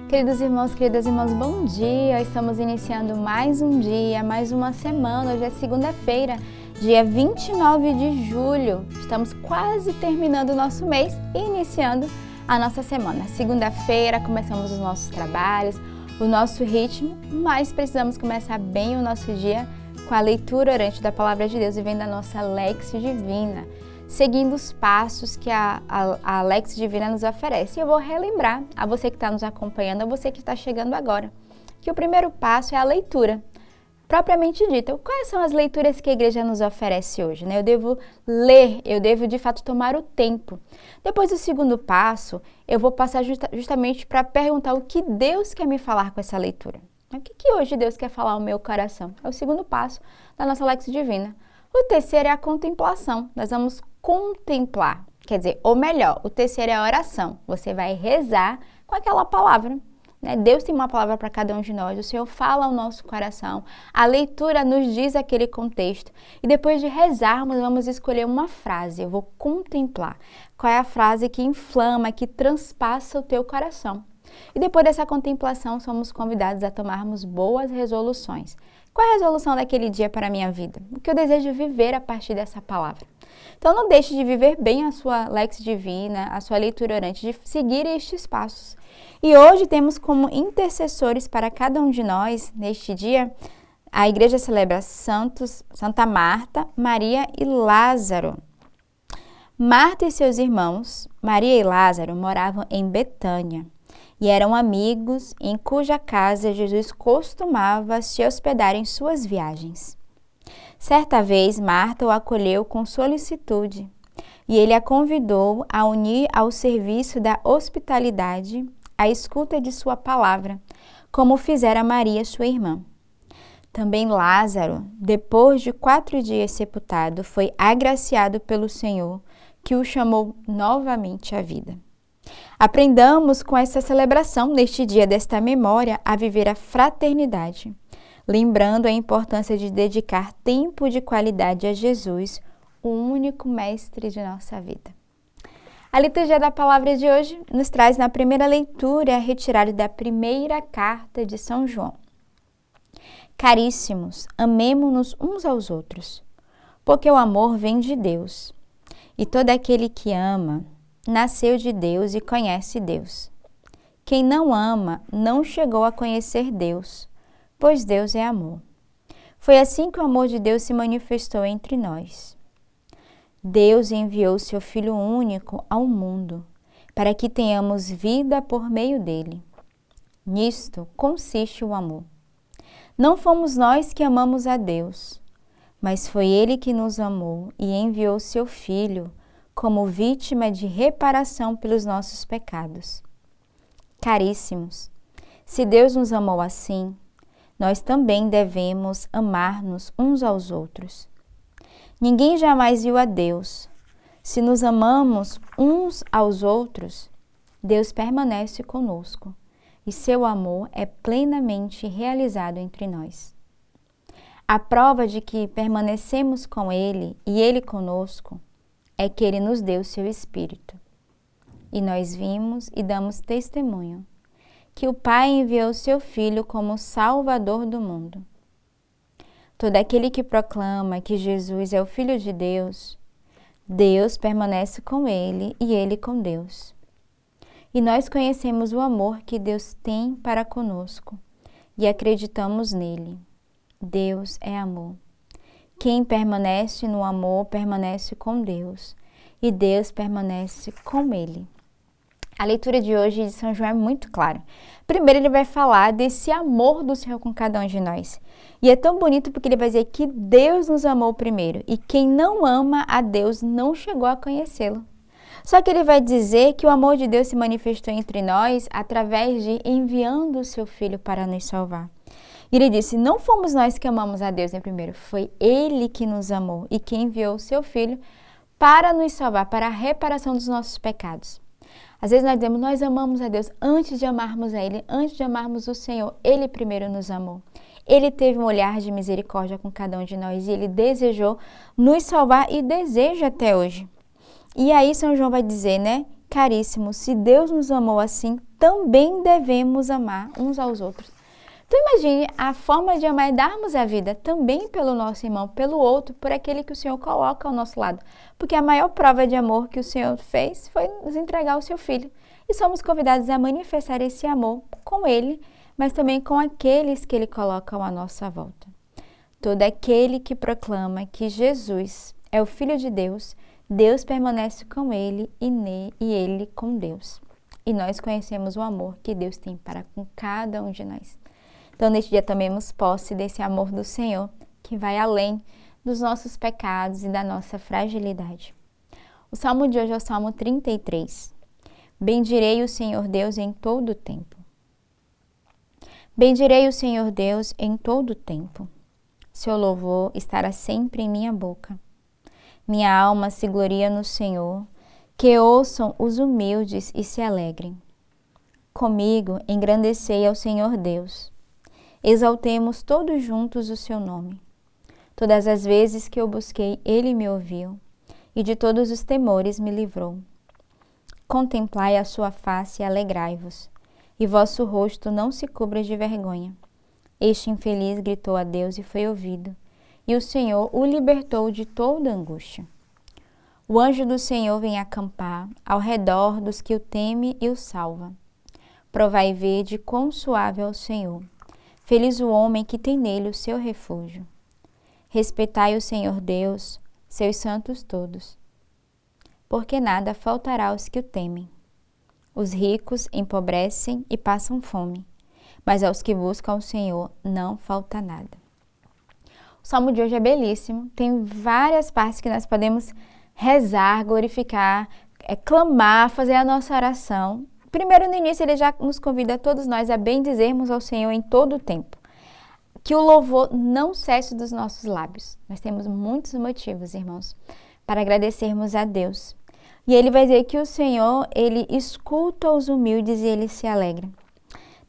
Queridos irmãos, queridas irmãs, bom dia! Estamos iniciando mais um dia, mais uma semana. Hoje é segunda-feira, dia 29 de julho. Estamos quase terminando o nosso mês e iniciando a nossa semana. Segunda-feira começamos os nossos trabalhos, o nosso ritmo, mas precisamos começar bem o nosso dia com a leitura orante da Palavra de Deus e vem da nossa Lex Divina, seguindo os passos que a Lex Divina nos oferece. E eu vou relembrar a você que está nos acompanhando, a você que está chegando agora, que o primeiro passo é a leitura, propriamente dita. Quais são as leituras que a igreja nos oferece hoje? Eu devo ler, eu devo de fato tomar o tempo. Depois do segundo passo, eu vou passar justamente para perguntar o que Deus quer me falar com essa leitura. O que hoje Deus quer falar ao meu coração? É o segundo passo da nossa Lex Divina. O terceiro é a contemplação. Nós vamos contemplar, quer dizer, ou melhor, o terceiro é a oração. Você vai rezar com aquela palavra, né? Deus tem uma palavra para cada um de nós, o Senhor fala ao nosso coração, a leitura nos diz aquele contexto. E depois de rezarmos, vamos escolher uma frase. Eu vou contemplar. Qual é a frase que inflama, que transpassa o teu coração? E depois dessa contemplação, somos convidados a tomarmos boas resoluções. Qual é a resolução daquele dia para a minha vida? O que eu desejo viver a partir dessa palavra? Então, não deixe de viver bem a sua Lex Divina, a sua leitura orante, de seguir estes passos. E hoje temos como intercessores para cada um de nós, neste dia, a igreja celebra Santa Marta, Maria e Lázaro. Marta e seus irmãos, Maria e Lázaro, moravam em Betânia e eram amigos em cuja casa Jesus costumava se hospedar em suas viagens. Certa vez, Marta o acolheu com solicitude e ele a convidou a unir ao serviço da hospitalidade a escuta de sua palavra, como fizera Maria, sua irmã. Também Lázaro, depois de 4 dias sepultado, foi agraciado pelo Senhor, que o chamou novamente à vida. Aprendamos com essa celebração, neste dia desta memória, a viver a fraternidade, lembrando a importância de dedicar tempo de qualidade a Jesus, o único mestre de nossa vida. A liturgia da palavra de hoje nos traz na primeira leitura a retirada da primeira carta de São João. Caríssimos, amemo-nos uns aos outros, porque o amor vem de Deus, e todo aquele que ama nasceu de Deus e conhece Deus. Quem não ama não chegou a conhecer Deus, pois Deus é amor. Foi assim que o amor de Deus se manifestou entre nós. Deus enviou seu Filho único ao mundo, para que tenhamos vida por meio dele. Nisto consiste o amor. Não fomos nós que amamos a Deus, mas foi Ele que nos amou e enviou seu Filho como vítima de reparação pelos nossos pecados. Caríssimos, se Deus nos amou assim, nós também devemos amar-nos uns aos outros. Ninguém jamais viu a Deus. Se nos amamos uns aos outros, Deus permanece conosco e seu amor é plenamente realizado entre nós. A prova de que permanecemos com Ele e Ele conosco é que Ele nos deu seu Espírito. E nós vimos e damos testemunho que o Pai enviou seu Filho como Salvador do mundo. Todo aquele que proclama que Jesus é o Filho de Deus, Deus permanece com ele e ele com Deus. E nós conhecemos o amor que Deus tem para conosco e acreditamos nele. Deus é amor. Quem permanece no amor permanece com Deus e Deus permanece com ele. A leitura de hoje de São João é muito clara. Primeiro ele vai falar desse amor do Senhor com cada um de nós. E é tão bonito porque ele vai dizer que Deus nos amou primeiro e quem não ama a Deus não chegou a conhecê-lo. Só que ele vai dizer que o amor de Deus se manifestou entre nós através de enviando o seu Filho para nos salvar. E ele disse, não fomos nós que amamos a Deus em primeiro, foi Ele que nos amou e que enviou o seu Filho para nos salvar, para a reparação dos nossos pecados. Às vezes nós dizemos, nós amamos a Deus antes de amarmos a Ele, antes de amarmos o Senhor, Ele primeiro nos amou. Ele teve um olhar de misericórdia com cada um de nós e Ele desejou nos salvar e deseja até hoje. E aí São João vai dizer, caríssimo, se Deus nos amou assim, também devemos amar uns aos outros. Então imagine, a forma de amar é darmos a vida também pelo nosso irmão, pelo outro, por aquele que o Senhor coloca ao nosso lado. Porque a maior prova de amor que o Senhor fez foi nos entregar o seu Filho. E somos convidados a manifestar esse amor com Ele, mas também com aqueles que Ele coloca à nossa volta. Todo aquele que proclama que Jesus é o Filho de Deus, Deus permanece com ele e ele com Deus. E nós conhecemos o amor que Deus tem para com cada um de nós. Então, neste dia, tomemos posse desse amor do Senhor, que vai além dos nossos pecados e da nossa fragilidade. O salmo de hoje é o Salmo 33. Bendirei o Senhor Deus em todo o tempo. Bendirei o Senhor Deus em todo o tempo. Seu louvor estará sempre em minha boca. Minha alma se gloria no Senhor, que ouçam os humildes e se alegrem. Comigo engrandecei ao Senhor Deus. Exaltemos todos juntos o seu nome. Todas as vezes que eu busquei, ele me ouviu, e de todos os temores me livrou. Contemplai a sua face e alegrai-vos, e vosso rosto não se cubra de vergonha. Este infeliz gritou a Deus e foi ouvido, e o Senhor o libertou de toda angústia. O anjo do Senhor vem acampar ao redor dos que o temem e o salva. Provai e vede quão suave é o Senhor. Feliz o homem que tem nele o seu refúgio. Respeitai o Senhor Deus, seus santos todos, porque nada faltará aos que o temem. Os ricos empobrecem e passam fome, mas aos que buscam o Senhor não falta nada. O salmo de hoje é belíssimo, tem várias partes que nós podemos rezar, glorificar, clamar, fazer a nossa oração. Primeiro, no início, ele já nos convida a todos nós a bendizermos ao Senhor em todo o tempo. Que o louvor não cesse dos nossos lábios. Nós temos muitos motivos, irmãos, para agradecermos a Deus. E ele vai dizer que o Senhor, ele escuta os humildes e ele se alegra.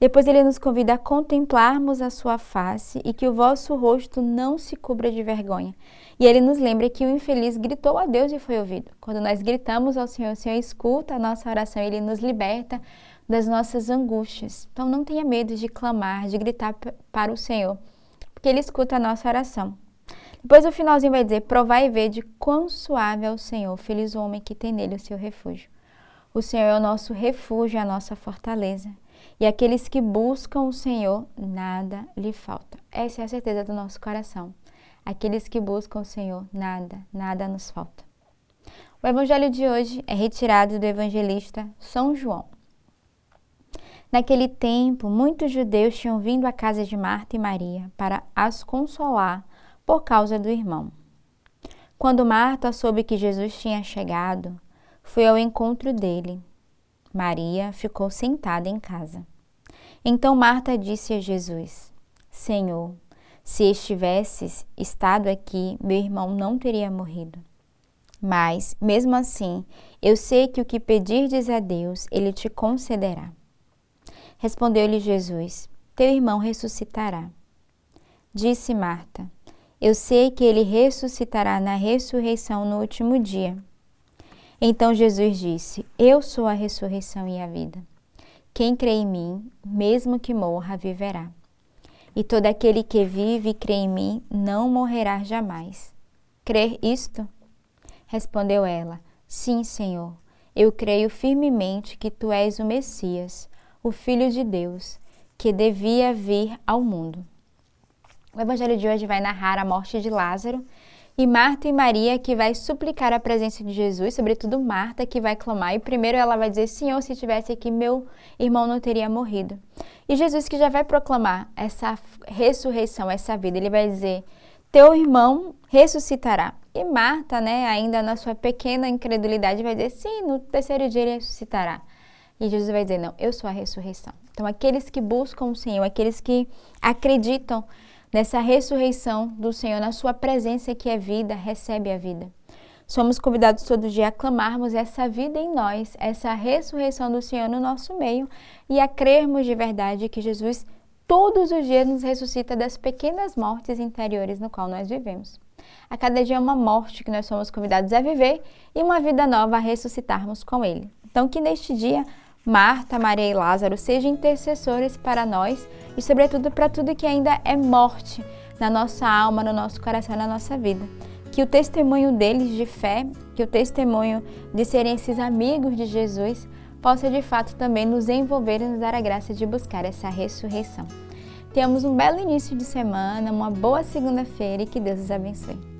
Depois ele nos convida a contemplarmos a sua face e que o vosso rosto não se cubra de vergonha. E ele nos lembra que o infeliz gritou a Deus e foi ouvido. Quando nós gritamos ao Senhor, o Senhor escuta a nossa oração, ele nos liberta das nossas angústias. Então não tenha medo de clamar, de gritar para o Senhor, porque ele escuta a nossa oração. Depois o finalzinho vai dizer, provai e vede quão suave é o Senhor, feliz o homem que tem nele o seu refúgio. O Senhor é o nosso refúgio, a nossa fortaleza. E aqueles que buscam o Senhor, nada lhe falta. Essa é a certeza do nosso coração. Aqueles que buscam o Senhor, nada nos falta. O evangelho de hoje é retirado do evangelista São João. Naquele tempo, muitos judeus tinham vindo à casa de Marta e Maria para as consolar por causa do irmão. Quando Marta soube que Jesus tinha chegado, foi ao encontro dele. Maria ficou sentada em casa. Então Marta disse a Jesus, Senhor, se estivesses estado aqui, meu irmão não teria morrido. Mas, mesmo assim, eu sei que o que pedirdes a Deus, ele te concederá. Respondeu-lhe Jesus, teu irmão ressuscitará. Disse Marta, eu sei que ele ressuscitará na ressurreição no último dia. Então Jesus disse, eu sou a ressurreição e a vida. Quem crê em mim, mesmo que morra, viverá. E todo aquele que vive e crê em mim, não morrerá jamais. Crer isto? Respondeu ela, sim, Senhor, eu creio firmemente que tu és o Messias, o Filho de Deus, que devia vir ao mundo. O evangelho de hoje vai narrar a morte de Lázaro, e Marta e Maria que vai suplicar a presença de Jesus, sobretudo Marta que vai clamar. E primeiro ela vai dizer, Senhor, se estivesse aqui, meu irmão não teria morrido. E Jesus que já vai proclamar essa ressurreição, essa vida, ele vai dizer, teu irmão ressuscitará. E Marta, ainda na sua pequena incredulidade, vai dizer, sim, no terceiro dia ele ressuscitará. E Jesus vai dizer, não, eu sou a ressurreição. Então aqueles que buscam o Senhor, aqueles que acreditam nessa ressurreição do Senhor, na sua presença que é vida, recebe a vida. Somos convidados todo dia a clamarmos essa vida em nós, essa ressurreição do Senhor no nosso meio e a crermos de verdade que Jesus todos os dias nos ressuscita das pequenas mortes interiores no qual nós vivemos. A cada dia é uma morte que nós somos convidados a viver e uma vida nova a ressuscitarmos com Ele. Então, que neste dia, Marta, Maria e Lázaro sejam intercessores para nós e, sobretudo, para tudo que ainda é morte na nossa alma, no nosso coração, na nossa vida. Que o testemunho deles de fé, que o testemunho de serem esses amigos de Jesus, possa de fato também nos envolver e nos dar a graça de buscar essa ressurreição. Tenhamos um belo início de semana, uma boa segunda-feira e que Deus os abençoe.